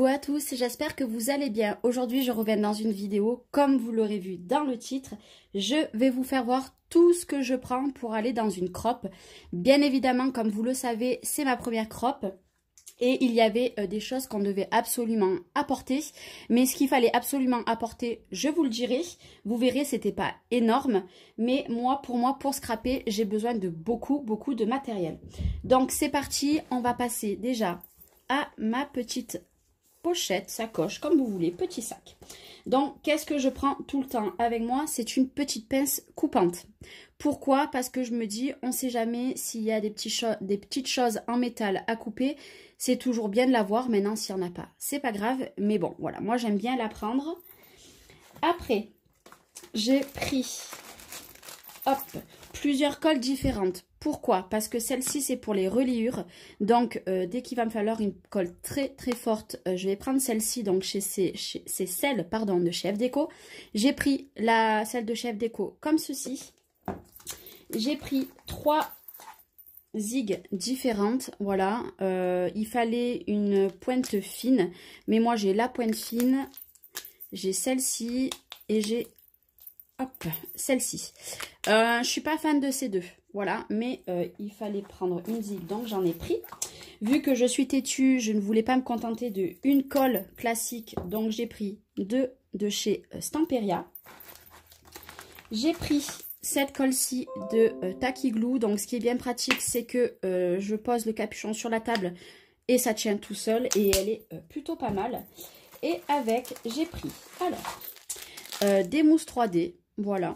à tous, j'espère que vous allez bien. Aujourd'hui, je reviens dans une vidéo, comme vous l'aurez vu dans le titre. Je vais vous faire voir tout ce que je prends pour aller dans une crop. Bien évidemment, comme vous le savez, c'est ma première crop. Et il y avait des choses qu'on devait absolument apporter. Mais ce qu'il fallait absolument apporter, je vous le dirai. Vous verrez, c'était pas énorme. Mais pour scraper, j'ai besoin de beaucoup de matériel. Donc c'est parti, on va passer déjà à ma petite pochette, sacoche, comme vous voulez, petit sac. Donc, qu'est-ce que je prends tout le temps avec moi? C'est une petite pince coupante. Pourquoi? Parce que je me dis, on ne sait jamais s'il y a des petites choses en métal à couper. C'est toujours bien de l'avoir. Maintenant, s'il n'y en a pas, c'est pas grave. Mais bon, voilà, moi, j'aime bien la prendre. Après, j'ai pris, hop, plusieurs colles différentes. Pourquoi? Parce que celle-ci, c'est pour les reliures. Donc, dès qu'il va me falloir une colle très forte, je vais prendre celle-ci. Donc, c'est celle, pardon, de chez FDeco. J'ai pris celle de chez FDeco comme ceci. J'ai pris 3 zigues différentes. Voilà. Il fallait une pointe fine. Mais moi, j'ai la pointe fine. J'ai celle-ci et j'ai, hop, celle-ci. Je suis pas fan de ces deux. Voilà, mais il fallait prendre une zig, donc j'en ai pris. Vu que je suis têtue, je ne voulais pas me contenter de une colle classique, donc j'ai pris 2 de chez Stamperia. J'ai pris cette colle-ci de Tacky Glue. Donc ce qui est bien pratique, c'est que je pose le capuchon sur la table et ça tient tout seul et elle est plutôt pas mal. Et avec, j'ai pris alors des mousses 3D, voilà.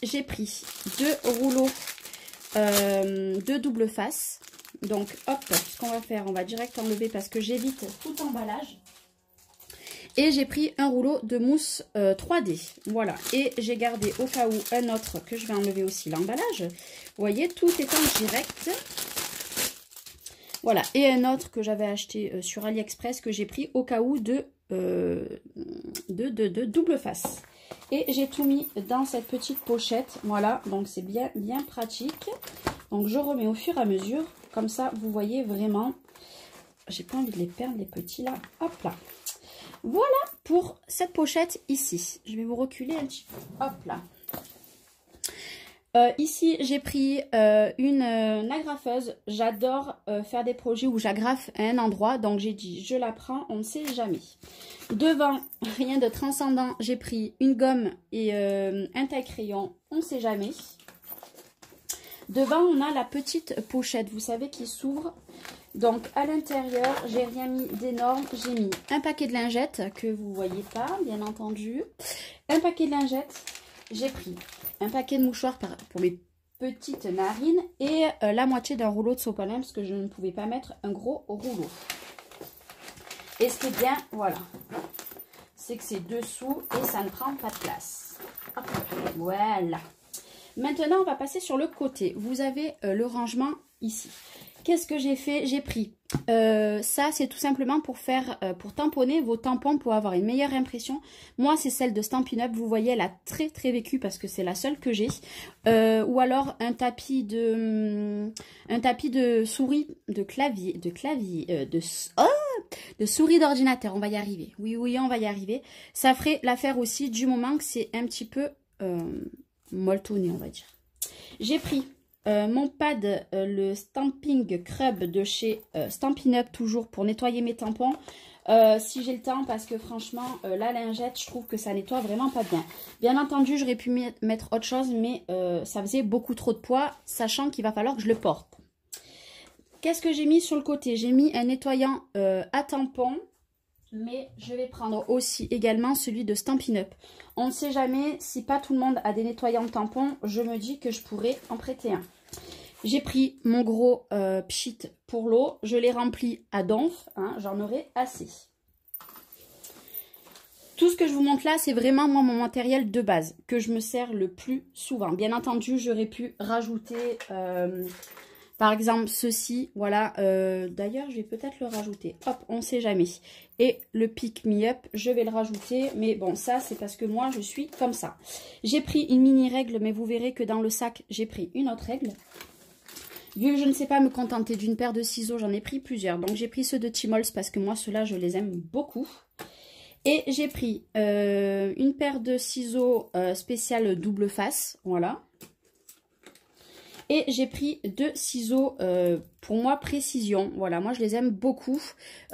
J'ai pris 2 rouleaux de double face. Donc, hop, ce qu'on va faire, on va direct enlever parce que j'évite tout emballage. Et j'ai pris un rouleau de mousse 3D. Voilà. Et j'ai gardé au cas où un autre que je vais enlever aussi l'emballage. Vous voyez, tout est en direct. Voilà. Et un autre que j'avais acheté sur AliExpress que j'ai pris au cas où de double face. Et j'ai tout mis dans cette petite pochette. Voilà, donc c'est bien pratique. Donc je remets au fur et à mesure. Comme ça, vous voyez vraiment. J'ai pas envie de les perdre, les petits là. Hop là. Voilà pour cette pochette ici. Je vais vous reculer un petit peu. Hop là. Ici, j'ai pris une agrafeuse. J'adore faire des projets où j'agrafe à un endroit. Donc, j'ai dit, je la prends, on ne sait jamais. Devant, rien de transcendant. J'ai pris une gomme et un taille-crayon. On ne sait jamais. Devant, on a la petite pochette, vous savez, qui s'ouvre. Donc, à l'intérieur, j'ai rien mis d'énorme. J'ai mis un paquet de lingettes que vous ne voyez pas, bien entendu. Un paquet de lingettes. J'ai pris un paquet de mouchoirs pour mes petites narines et la moitié d'un rouleau de sopalin parce que je ne pouvais pas mettre un gros rouleau. Et ce qui est bien, voilà, c'est que c'est dessous et ça ne prend pas de place. Hop, voilà. Maintenant, on va passer sur le côté. Vous avez le rangement ici. Qu'est-ce que j'ai fait? J'ai pris ça, c'est tout simplement pour tamponner vos tampons pour avoir une meilleure impression. Moi, c'est celle de Stampin' Up. Vous voyez, elle a très vécu parce que c'est la seule que j'ai. Ou alors un tapis de souris, de souris d'ordinateur. On va y arriver. Oui, on va y arriver. Ça ferait l'affaire aussi du moment que c'est un petit peu molletonné, on va dire. J'ai pris mon pad, le Stamping Crub de chez Stampin' Up, toujours pour nettoyer mes tampons. Si j'ai le temps, parce que franchement, la lingette, je trouve que ça nettoie vraiment pas bien. Bien entendu, j'aurais pu mettre autre chose, mais ça faisait beaucoup trop de poids, sachant qu'il va falloir que je le porte. Qu'est-ce que j'ai mis sur le côté? J'ai mis un nettoyant à tampons. Mais je vais prendre aussi également celui de Stampin' Up. On ne sait jamais, si pas tout le monde a des nettoyants de tampons, je me dis que je pourrais en prêter un. J'ai pris mon gros pchit pour l'eau. Je l'ai rempli à donf. Hein, j'en aurai assez. Tout ce que je vous montre là, c'est vraiment moi mon matériel de base que je me sers le plus souvent. Bien entendu, j'aurais pu rajouter... par exemple, ceci, voilà, d'ailleurs, je vais peut-être le rajouter. Hop, on ne sait jamais. Et le Pick Me Up, je vais le rajouter. Mais bon, ça, c'est parce que moi, je suis comme ça. J'ai pris une mini règle, mais vous verrez que dans le sac, j'ai pris une autre règle. Vu que je ne sais pas me contenter d'une paire de ciseaux, j'en ai pris plusieurs. Donc j'ai pris ceux de Timols parce que moi ceux-là je les aime beaucoup. Et j'ai pris une paire de ciseaux spécial double face, voilà. Et j'ai pris 2 ciseaux pour moi précision. Voilà, moi je les aime beaucoup.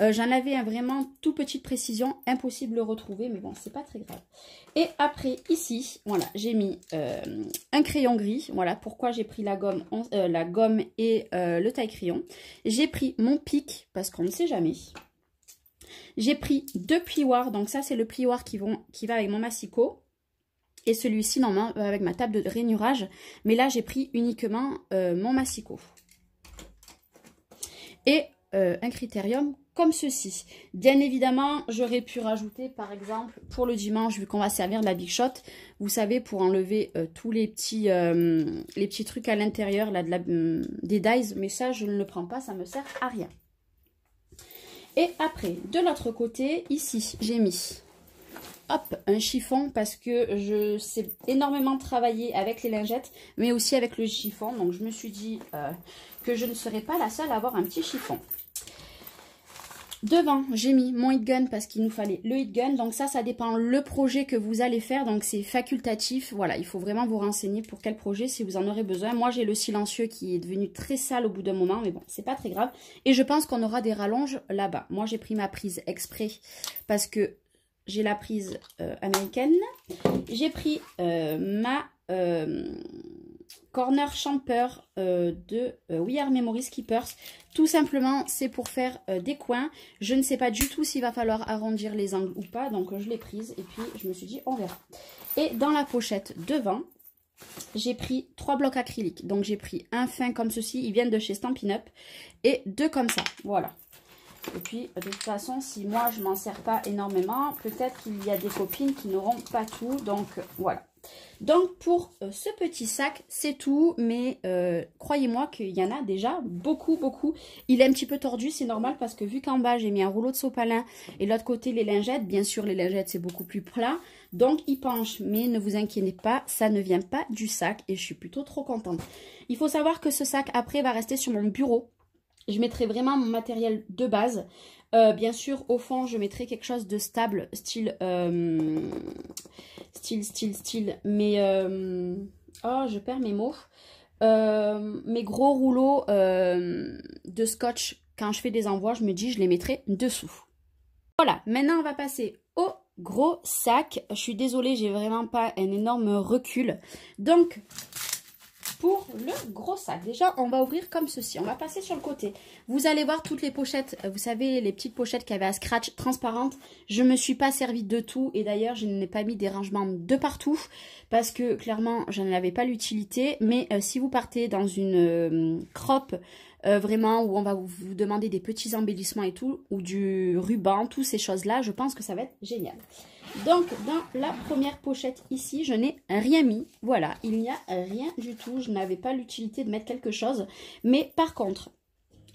J'en avais un vraiment tout petite précision, impossible de le retrouver, mais bon, c'est pas très grave. Et après, ici, voilà, j'ai mis un crayon gris. Voilà pourquoi j'ai pris la gomme et le taille-crayon. J'ai pris mon pic, parce qu'on ne sait jamais. J'ai pris 2 plioirs, donc ça c'est le plioir qui va avec mon massicot. Et celui-ci, normalement, avec ma table de rainurage. Mais là, j'ai pris uniquement mon massicot. Et un critérium comme ceci. Bien évidemment, j'aurais pu rajouter, par exemple, pour le dimanche, vu qu'on va servir de la Big Shot, vous savez, pour enlever tous les petits trucs à l'intérieur des dies. Mais ça, je ne le prends pas, ça me sert à rien. Et après, de l'autre côté, ici, j'ai mis... Hop, un chiffon parce que je sais énormément travailler avec les lingettes, mais aussi avec le chiffon. Donc, je me suis dit que je ne serais pas la seule à avoir un petit chiffon. Devant, j'ai mis mon heat gun parce qu'il nous fallait le heat gun. Donc ça dépend le projet que vous allez faire. Donc, c'est facultatif. Voilà, il faut vraiment vous renseigner pour quel projet si vous en aurez besoin. Moi, j'ai le silencieux qui est devenu très sale au bout d'un moment. Mais bon, c'est pas très grave. Et je pense qu'on aura des rallonges là-bas. Moi, j'ai pris ma prise exprès parce que... J'ai la prise américaine. J'ai pris ma Corner Champer de We Are Memories Keepers. Tout simplement, c'est pour faire des coins. Je ne sais pas du tout s'il va falloir arrondir les angles ou pas. Donc, je l'ai prise et puis je me suis dit, on verra. Et dans la pochette devant, j'ai pris 3 blocs acryliques. Donc, j'ai pris un fin comme ceci. Ils viennent de chez Stampin' Up. Et 2 comme ça. Voilà. Et puis, de toute façon, si moi, je m'en sers pas énormément, peut-être qu'il y a des copines qui n'auront pas tout. Donc, voilà. Donc, pour ce petit sac, c'est tout. Mais croyez-moi qu'il y en a déjà beaucoup, beaucoup. Il est un petit peu tordu, c'est normal parce que vu qu'en bas, j'ai mis un rouleau de sopalin et l'autre côté, les lingettes. Bien sûr, les lingettes, c'est beaucoup plus plat. Donc, il penche. Mais ne vous inquiétez pas, ça ne vient pas du sac et je suis plutôt trop contente. Il faut savoir que ce sac, après, va rester sur mon bureau. Je mettrai vraiment mon matériel de base. Bien sûr, au fond, je mettrai quelque chose de stable, style, mais, oh, je perds mes mots. Mes gros rouleaux de scotch, quand je fais des envois, je me dis, je les mettrai dessous. Voilà, maintenant, on va passer au gros sac. Je suis désolée, j'ai vraiment pas un énorme recul. Donc... Pour le gros sac, déjà on va ouvrir comme ceci, on va passer sur le côté. Vous allez voir toutes les pochettes, vous savez les petites pochettes qu'il y avait à scratch transparentes. Je ne me suis pas servi de tout et d'ailleurs je n'ai pas mis des rangements de partout parce que clairement je n'avais pas l'utilité. Mais si vous partez dans une crop vraiment où on va vous demander des petits embellissements et tout, ou du ruban, toutes ces choses là, je pense que ça va être génial. Donc, dans la première pochette ici, je n'ai rien mis. Voilà, il n'y a rien du tout. Je n'avais pas l'utilité de mettre quelque chose. Mais par contre,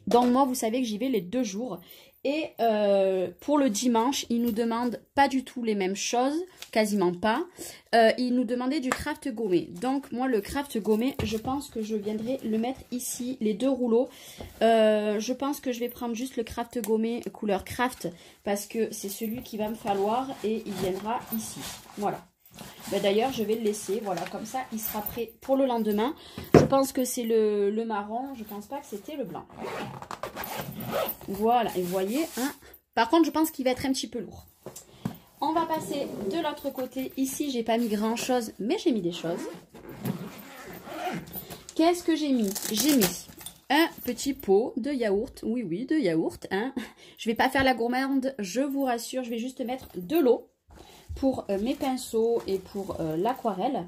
dans moi, vous savez que j'y vais les 2 jours. Et pour le dimanche, ils nous demandent pas du tout les mêmes choses, quasiment pas. Ils nous demandaient du craft gommé. Donc moi, le craft gommé, je pense que je viendrai le mettre ici, les 2 rouleaux. Je pense que je vais prendre juste le craft gommé couleur craft parce que c'est celui qui va me falloir et il viendra ici. Voilà. Ben d'ailleurs, je vais le laisser, voilà, comme ça, il sera prêt pour le lendemain. Je pense que c'est le marron, je pense pas que c'était le blanc. Voilà, et vous voyez, hein. Par contre, je pense qu'il va être un petit peu lourd. On va passer de l'autre côté. Ici, j'ai pas mis grand chose, mais j'ai mis des choses. Qu'est-ce que j'ai mis? J'ai mis un petit pot de yaourt. Oui, oui, de yaourt, hein. Je vais pas faire la gourmande, je vous rassure, je vais juste mettre de l'eau pour mes pinceaux et pour l'aquarelle.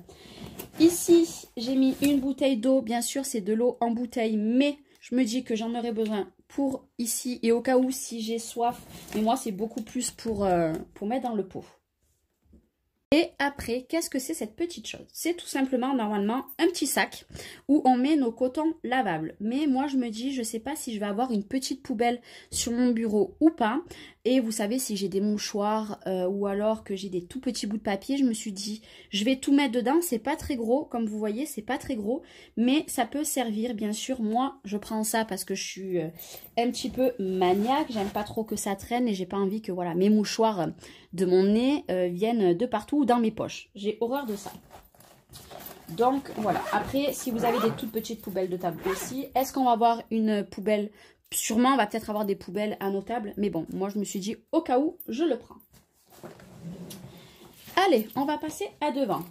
Ici, j'ai mis une bouteille d'eau. Bien sûr, c'est de l'eau en bouteille, mais je me dis que j'en aurai besoin pour ici et au cas où si j'ai soif. Mais moi, c'est beaucoup plus pour mettre dans le pot. Et après, qu'est-ce que c'est cette petite chose? C'est tout simplement, normalement, un petit sac où on met nos cotons lavables. Mais moi, je me dis, je ne sais pas si je vais avoir une petite poubelle sur mon bureau ou pas. Et vous savez, si j'ai des mouchoirs ou alors que j'ai des tout petits bouts de papier, je me suis dit, je vais tout mettre dedans. C'est pas très gros, comme vous voyez, c'est pas très gros. Mais ça peut servir, bien sûr. Moi, je prends ça parce que je suis un petit peu maniaque. J'aime pas trop que ça traîne et j'ai pas envie que voilà mes mouchoirs de mon nez viennent de partout ou dans mes poches. J'ai horreur de ça. Donc voilà. Après, si vous avez des toutes petites poubelles de table aussi, est-ce qu'on va avoir une poubelle? Sûrement, on va peut-être avoir des poubelles à nos tables. Mais bon, moi je me suis dit, au cas où, je le prends. Allez, on va passer à devant.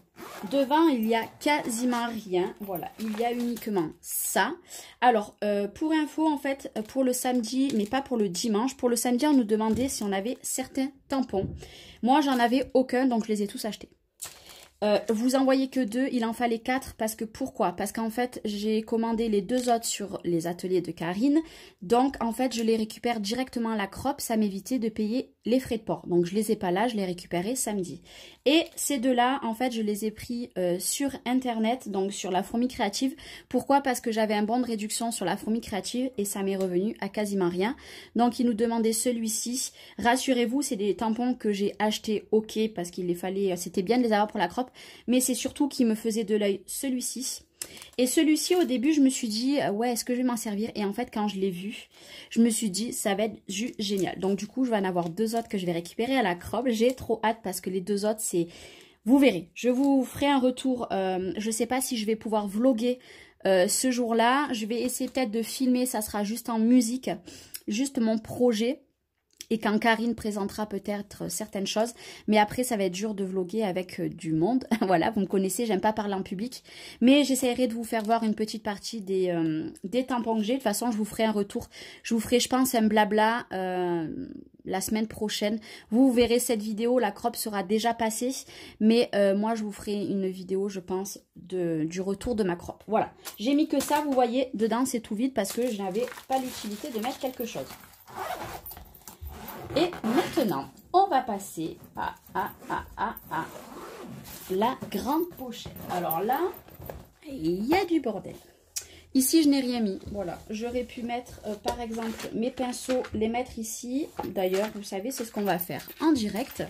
Devant, il n'y a quasiment rien. Voilà, il y a uniquement ça. Alors, pour info, en fait, pour le samedi, mais pas pour le dimanche, pour le samedi, on nous demandait si on avait certains tampons. Moi, j'en avais aucun, donc je les ai tous achetés. Vous en voyez que 2, il en fallait 4 parce que pourquoi? Parce qu'en fait j'ai commandé les 2 autres sur les ateliers de Karine, donc en fait je les récupère directement à la Crop, ça m'évitait de payer les frais de port, donc je les ai pas là, je les récupérais samedi. Et ces 2-là en fait je les ai pris sur internet, donc sur la Fourmi Créative. Pourquoi? Parce que j'avais un bon de réduction sur la Fourmi Créative et ça m'est revenu à quasiment rien. Donc ils nous demandaient celui-ci, rassurez-vous c'est des tampons que j'ai achetés ok parce qu'il les fallait, c'était bien de les avoir pour la Crop. Mais c'est surtout qui me faisait de l'œil celui-ci. Et celui-ci, au début, je me suis dit, ouais, est-ce que je vais m'en servir? Et en fait, quand je l'ai vu, je me suis dit, ça va être génial. Donc, du coup, je vais en avoir 2 autres que je vais récupérer à la Crop. J'ai trop hâte parce que les 2 autres, c'est... Vous verrez, je vous ferai un retour. Je ne sais pas si je vais pouvoir vlogger ce jour-là. Je vais essayer peut-être de filmer, ça sera juste en musique, juste mon projet. Et quand Karine présentera peut-être certaines choses. Mais après, ça va être dur de vlogger avec du monde. Voilà, vous me connaissez, j'aime pas parler en public. Mais j'essaierai de vous faire voir une petite partie des tampons que j'ai. De toute façon, je vous ferai un retour. Je vous ferai, je pense, un blabla la semaine prochaine. Vous verrez cette vidéo, la Crop sera déjà passée. Mais moi, je vous ferai une vidéo, je pense, du retour de ma Crop. Voilà, j'ai mis que ça, vous voyez, dedans, c'est tout vide parce que je n'avais pas l'utilité de mettre quelque chose. Et maintenant, on va passer à la grande pochette. Alors là, il y a du bordel. Ici, je n'ai rien mis. Voilà, j'aurais pu mettre, par exemple, mes pinceaux, les mettre ici. D'ailleurs, vous savez, c'est ce qu'on va faire en direct.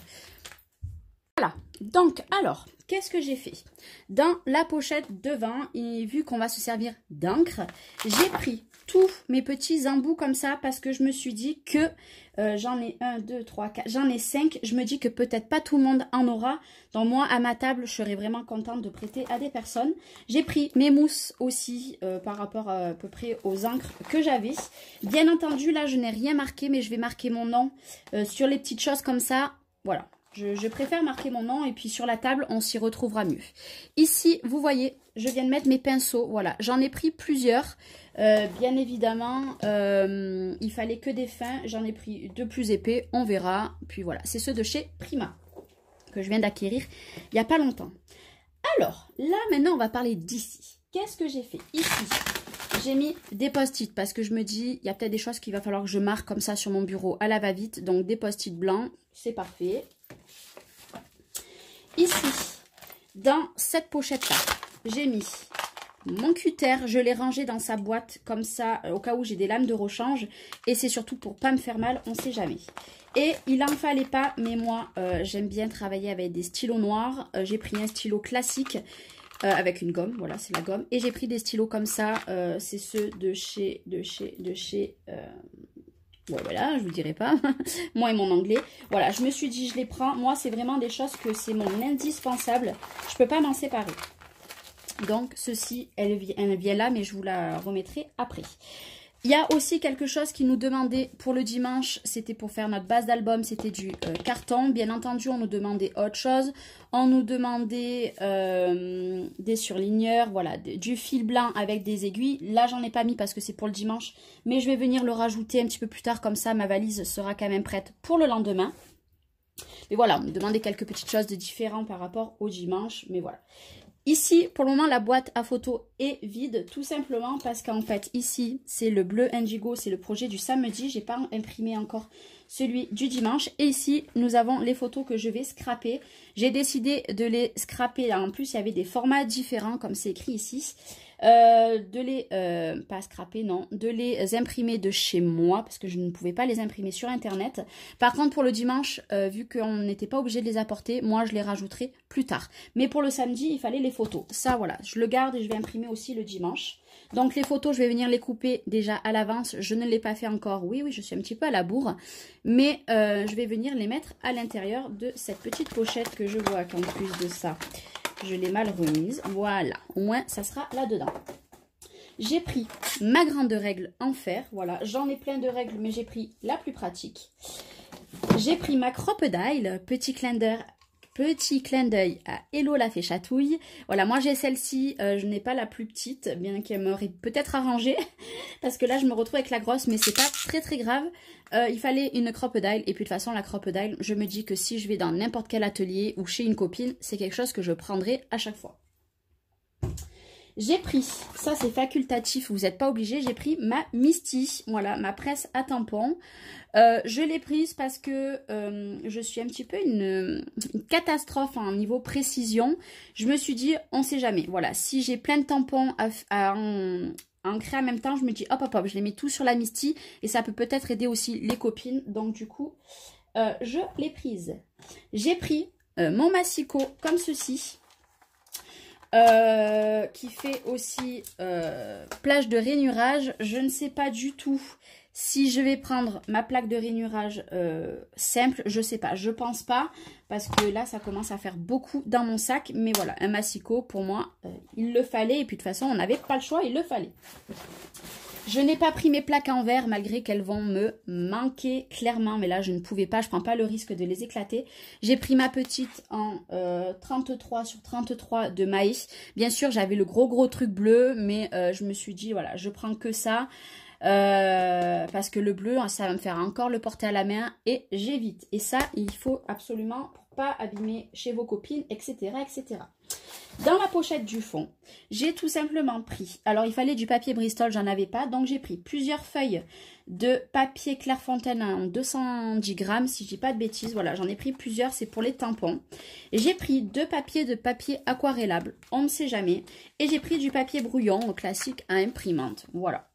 Voilà, donc, alors, qu'est-ce que j'ai fait? Dans la pochette devant, et vu qu'on va se servir d'encre, j'ai pris tous mes petits embouts comme ça parce que je me suis dit que j'en ai 1, 2, 3, 4, j'en ai 5. Je me dis que peut-être pas tout le monde en aura. Donc moi, à ma table, je serais vraiment contente de prêter à des personnes. J'ai pris mes mousses aussi par rapport à peu près aux encres que j'avais. Bien entendu, là, je n'ai rien marqué, mais je vais marquer mon nom sur les petites choses comme ça. Voilà. Je préfère marquer mon nom et puis sur la table, on s'y retrouvera mieux. Ici, vous voyez, je viens de mettre mes pinceaux. Voilà, j'en ai pris plusieurs. Bien évidemment, il fallait que des fins. J'en ai pris 2 plus épais, on verra. Puis voilà, c'est ceux de chez Prima que je viens d'acquérir il n'y a pas longtemps. Alors, là, maintenant, on va parler d'ici. Qu'est-ce que j'ai fait ici? J'ai mis des post-it parce que je me dis, il y a peut-être des choses qu'il va falloir que je marque comme ça sur mon bureau à la va-vite. Donc, des post-it blancs, c'est parfait. Ici, dans cette pochette-là, j'ai mis mon cutter. Je l'ai rangé dans sa boîte comme ça, au cas où j'ai des lames de rechange. Et c'est surtout pour pas me faire mal, on ne sait jamais. Et il n'en fallait pas, mais moi, j'aime bien travailler avec des stylos noirs. J'ai pris un stylo classique avec une gomme, voilà, c'est la gomme. Et j'ai pris des stylos comme ça, c'est ceux de chez... Ouais, voilà, je vous dirai pas. Moi et mon anglais. Voilà, je me suis dit, je les prends. Moi, c'est vraiment des choses que c'est mon indispensable. Je peux pas m'en séparer. Donc, ceci, elle vient là, mais je vous la remettrai après. Il y a aussi quelque chose qui nous demandait pour le dimanche, c'était pour faire notre base d'album, c'était du carton. Bien entendu, on nous demandait autre chose. On nous demandait des surligneurs, voilà, du fil blanc avec des aiguilles. Là, j'en ai pas mis parce que c'est pour le dimanche, mais je vais venir le rajouter un petit peu plus tard, comme ça ma valise sera quand même prête pour le lendemain. Mais voilà, on me demandait quelques petites choses de différents par rapport au dimanche, mais voilà. Ici, pour le moment, la boîte à photos est vide, tout simplement parce qu'en fait, ici, c'est le bleu indigo, c'est le projet du samedi. J'ai pas imprimé encore celui du dimanche. Et ici, nous avons les photos que je vais scraper. J'ai décidé de les scraper. En plus, il y avait des formats différents, comme c'est écrit ici. Pas scraper, non, de les imprimer de chez moi, parce que je ne pouvais pas les imprimer sur Internet. Par contre, pour le dimanche, vu qu'on n'était pas obligé de les apporter, moi, je les rajouterai plus tard. Mais pour le samedi, il fallait les photos. Ça, voilà, je le garde et je vais imprimer aussi le dimanche. Donc, les photos, je vais venir les couper déjà à l'avance. Je ne l'ai pas fait encore. Oui, je suis un petit peu à la bourre. Mais je vais venir les mettre à l'intérieur de cette petite pochette que je vois qu'en plus de ça, je l'ai mal remise. Voilà, au moins, ça sera là-dedans. J'ai pris ma grande règle en fer. Voilà, j'en ai plein de règles, mais j'ai pris la plus pratique. J'ai pris ma crocodile, petit clin d'œil à Hello la fée chatouille. Voilà, moi j'ai celle-ci, je n'ai pas la plus petite, bien qu'elle m'aurait peut-être arrangée, parce que là je me retrouve avec la grosse, mais c'est pas très grave. Il fallait une crocodile, et puis de toute façon la crocodile, je me dis que si je vais dans n'importe quel atelier ou chez une copine, c'est quelque chose que je prendrai à chaque fois. J'ai pris, ça c'est facultatif, vous n'êtes pas obligé, j'ai pris ma Misty, voilà, ma presse à tampons. Je l'ai prise parce que je suis un petit peu une catastrophe en niveau précision. Je me suis dit, on ne sait jamais. Voilà, si j'ai plein de tampons à ancrer en même temps, je me dis, hop, je les mets tous sur la Misty. Et ça peut peut-être aider aussi les copines. Donc du coup, je l'ai prise. J'ai pris mon massicot comme ceci. Qui fait aussi plage de rainurage. Je ne sais pas du tout si je vais prendre ma plaque de rainurage simple. Je sais pas, je pense pas, parce que là ça commence à faire beaucoup dans mon sac. Mais voilà, un massicot pour moi il le fallait, et puis de toute façon on n'avait pas le choix, il le fallait. Je n'ai pas pris mes plaques en verre, malgré qu'elles vont me manquer clairement. Mais là, je ne pouvais pas, je ne prends pas le risque de les éclater. J'ai pris ma petite en 33 sur 33 de maïs. Bien sûr, j'avais le gros truc bleu, mais je me suis dit, voilà, je prends que ça. Parce que le bleu, ça va me faire encore le porter à la main et j'évite. Et ça, il faut absolument pour pas abîmer chez vos copines, etc., etc. Dans la pochette du fond, j'ai tout simplement pris, alors il fallait du papier Bristol, j'en avais pas, donc j'ai pris plusieurs feuilles de papier Clairefontaine en 210 grammes, si je dis pas de bêtises. Voilà, j'en ai pris plusieurs, c'est pour les tampons. J'ai pris deux papiers de papier aquarellable, on ne sait jamais, et j'ai pris du papier brouillon classique à imprimante, voilà.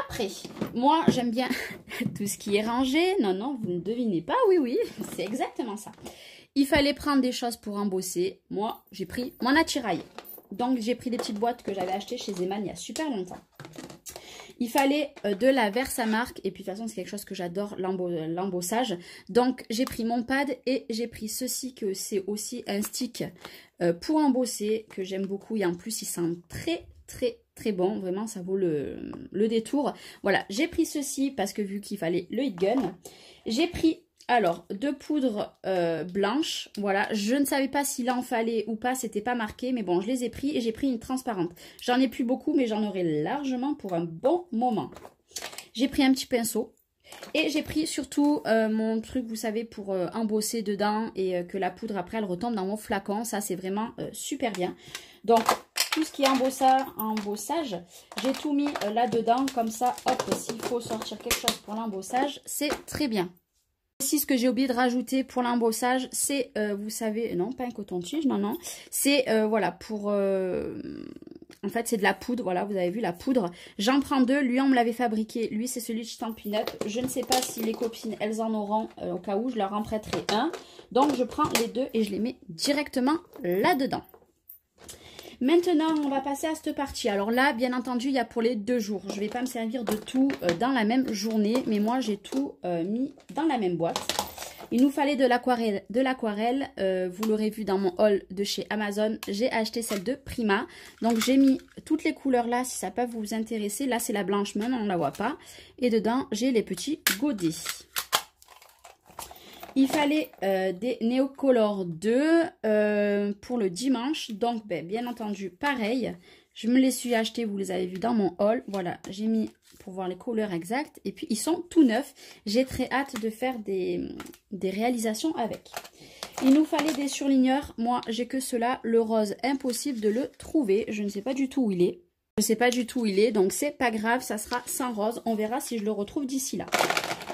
Après, moi j'aime bien tout ce qui est rangé. Non, vous ne devinez pas, oui, c'est exactement ça. Il fallait prendre des choses pour embosser. Moi, j'ai pris mon attirail. Donc, j'ai pris des petites boîtes que j'avais achetées chez Zeman il y a super longtemps. Il fallait de la Versamark. Et puis, de toute façon, c'est quelque chose que j'adore, l'embossage. Donc, j'ai pris mon pad et j'ai pris ceci, que c'est aussi un stick pour embosser, que j'aime beaucoup. Et en plus, il sent très bon. Vraiment, ça vaut le détour. Voilà, j'ai pris ceci parce que vu qu'il fallait le heat gun. J'ai pris... alors, deux poudres blanches, voilà, je ne savais pas s'il en fallait ou pas, c'était pas marqué, mais bon, je les ai pris et j'ai pris une transparente. J'en ai plus beaucoup, mais j'en aurai largement pour un bon moment. J'ai pris un petit pinceau et j'ai pris surtout mon truc, vous savez, pour embosser dedans et que la poudre, après, elle retombe dans mon flacon. Ça, c'est vraiment super bien. Donc, tout ce qui est embossage, j'ai tout mis là-dedans, comme ça, hop, s'il faut sortir quelque chose pour l'embossage, c'est très bien. Aussi, ce que j'ai oublié de rajouter pour l'embossage, c'est, vous savez, non, pas un coton-tige, non, c'est, voilà, pour, en fait, c'est de la poudre, voilà, vous avez vu la poudre. J'en prends deux, lui, on me l'avait fabriqué, lui, c'est celui de Stampin' Up. Je ne sais pas si les copines, elles en auront, au cas où, je leur en prêterai un. Donc, je prends les deux et je les mets directement là-dedans. Maintenant, on va passer à cette partie. Alors là, bien entendu, il y a pour les 2 jours. Je ne vais pas me servir de tout dans la même journée, mais moi, j'ai tout mis dans la même boîte. Il nous fallait de l'aquarelle. Vous l'aurez vu dans mon haul de chez Amazon, j'ai acheté celle de Prima. Donc, j'ai mis toutes les couleurs là, si ça peut vous intéresser. Là, c'est la blanche même, on ne la voit pas. Et dedans, j'ai les petits godets. Il fallait des Neocolor 2 pour le dimanche. Donc, bien entendu, pareil. Je me les suis achetés, vous les avez vus dans mon haul. Voilà, j'ai mis pour voir les couleurs exactes. Et puis, ils sont tout neufs. J'ai très hâte de faire des réalisations avec. Il nous fallait des surligneurs. Moi, j'ai que cela. Le rose, impossible de le trouver. Je ne sais pas du tout où il est. Je ne sais pas du tout où il est, donc c'est pas grave, ça sera sans rose. On verra si je le retrouve d'ici là.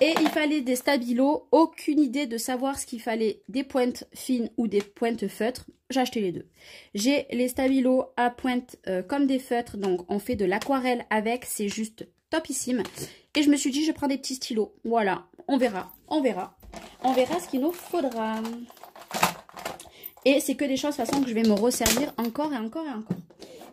Et il fallait des stabilos. Aucune idée de savoir ce qu'il fallait, des pointes fines ou des pointes feutres. J'ai acheté les deux. J'ai les stabilos à pointe comme des feutres, donc on fait de l'aquarelle avec, c'est juste topissime. Et je me suis dit, je prends des petits stylos. Voilà, on verra, on verra. On verra ce qu'il nous faudra. Et c'est que des choses, de toute façon, que je vais me resservir encore et encore et encore.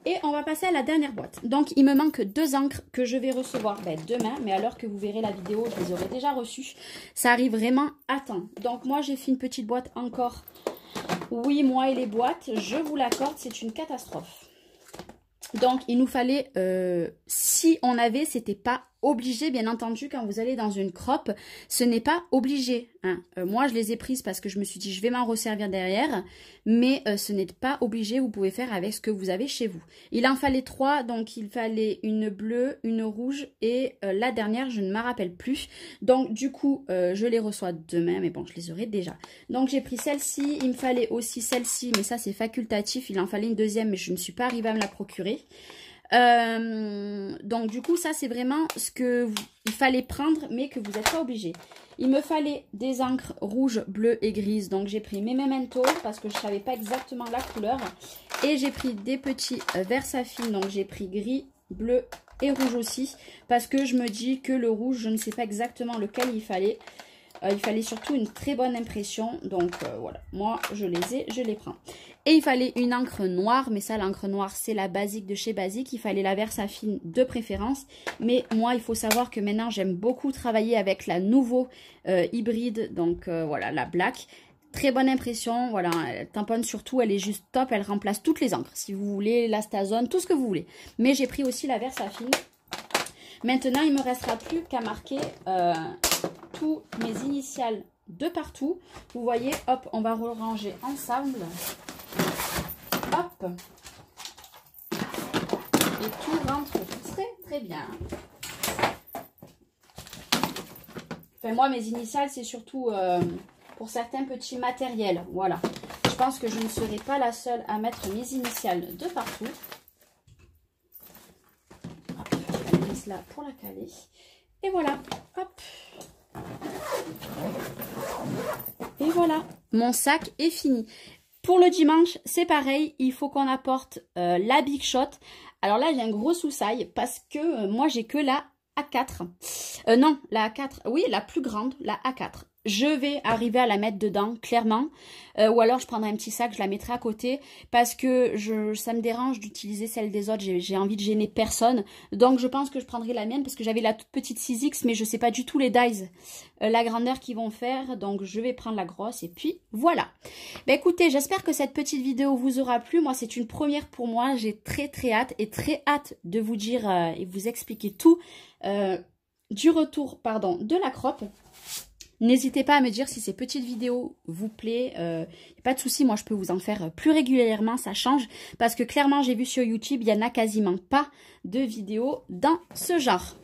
Et on va passer à la dernière boîte. Donc, il me manque 2 encres que je vais recevoir demain. Mais alors que vous verrez la vidéo, je les aurai déjà reçues. Ça arrive vraiment à temps. Donc, moi, j'ai fait une petite boîte encore. Oui, moi et les boîtes, je vous l'accorde, c'est une catastrophe. Donc, il nous fallait, si on avait, c'était pas obligé, bien entendu, quand vous allez dans une crop, ce n'est pas obligé. Hein. Moi, je les ai prises parce que je me suis dit, je vais m'en resservir derrière, mais ce n'est pas obligé, vous pouvez faire avec ce que vous avez chez vous. Il en fallait 3, donc il fallait une bleue, une rouge et la dernière, je ne m'en rappelle plus. Donc, du coup, je les reçois demain, mais bon, je les aurai déjà. Donc, j'ai pris celle-ci, il me fallait aussi celle-ci, mais ça, c'est facultatif, il en fallait une deuxième, mais je ne suis pas arrivée à me la procurer. Donc du coup ça c'est vraiment ce que il fallait prendre mais que vous n'êtes pas obligé. Il me fallait des encres rouges, bleues et grises, donc j'ai pris mes Memento parce que je ne savais pas exactement la couleur et j'ai pris des petits Versafine, donc j'ai pris gris, bleu et rouge aussi parce que je me dis que le rouge je ne sais pas exactement lequel il fallait. Il fallait surtout une très bonne impression. Donc voilà, moi je les ai, je les prends. Et il fallait une encre noire. Mais ça, l'encre noire, c'est la basique de chez Basique. Il fallait la Versafine de préférence. Mais moi, il faut savoir que maintenant, j'aime beaucoup travailler avec la nouveau hybride. Donc voilà, la Black. Très bonne impression. Voilà, elle tamponne surtout. Elle est juste top. Elle remplace toutes les encres. Si vous voulez, la Stazone, tout ce que vous voulez. Mais j'ai pris aussi la Versafine. Maintenant, il ne me restera plus qu'à marquer tous mes initiales de partout. Vous voyez, hop, on va ranger ensemble. Hop. Et tout rentre très très bien. Enfin, moi, mes initiales, c'est surtout pour certains petits matériels. Voilà. Je pense que je ne serai pas la seule à mettre mes initiales de partout. Là pour la caler et voilà, hop, et voilà, mon sac est fini. Pour le dimanche c'est pareil, il faut qu'on apporte la Big Shot. Alors là j'ai un gros soussaille parce que moi j'ai que la A4, non la A4, oui la plus grande, la A4. Je vais arriver à la mettre dedans, clairement. Ou alors, je prendrai un petit sac, je la mettrai à côté. Parce que ça me dérange d'utiliser celle des autres. J'ai envie de gêner personne. Donc, je pense que je prendrai la mienne. Parce que j'avais la toute petite 6X. Mais je ne sais pas du tout les dies, la grandeur qu'ils vont faire. Donc, je vais prendre la grosse. Et puis, voilà. Bah, écoutez, j'espère que cette petite vidéo vous aura plu. Moi, c'est une première pour moi. J'ai très, très hâte. Et très hâte de vous dire et vous expliquer tout du retour, pardon, de la crop. N'hésitez pas à me dire si ces petites vidéos vous plaît. Pas de souci, moi je peux vous en faire plus régulièrement, ça change. Parce que clairement, j'ai vu sur YouTube, il n'y en a quasiment pas de vidéos dans ce genre.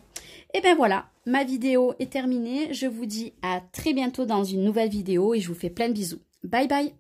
Et ben voilà, ma vidéo est terminée. Je vous dis à très bientôt dans une nouvelle vidéo et je vous fais plein de bisous. Bye bye!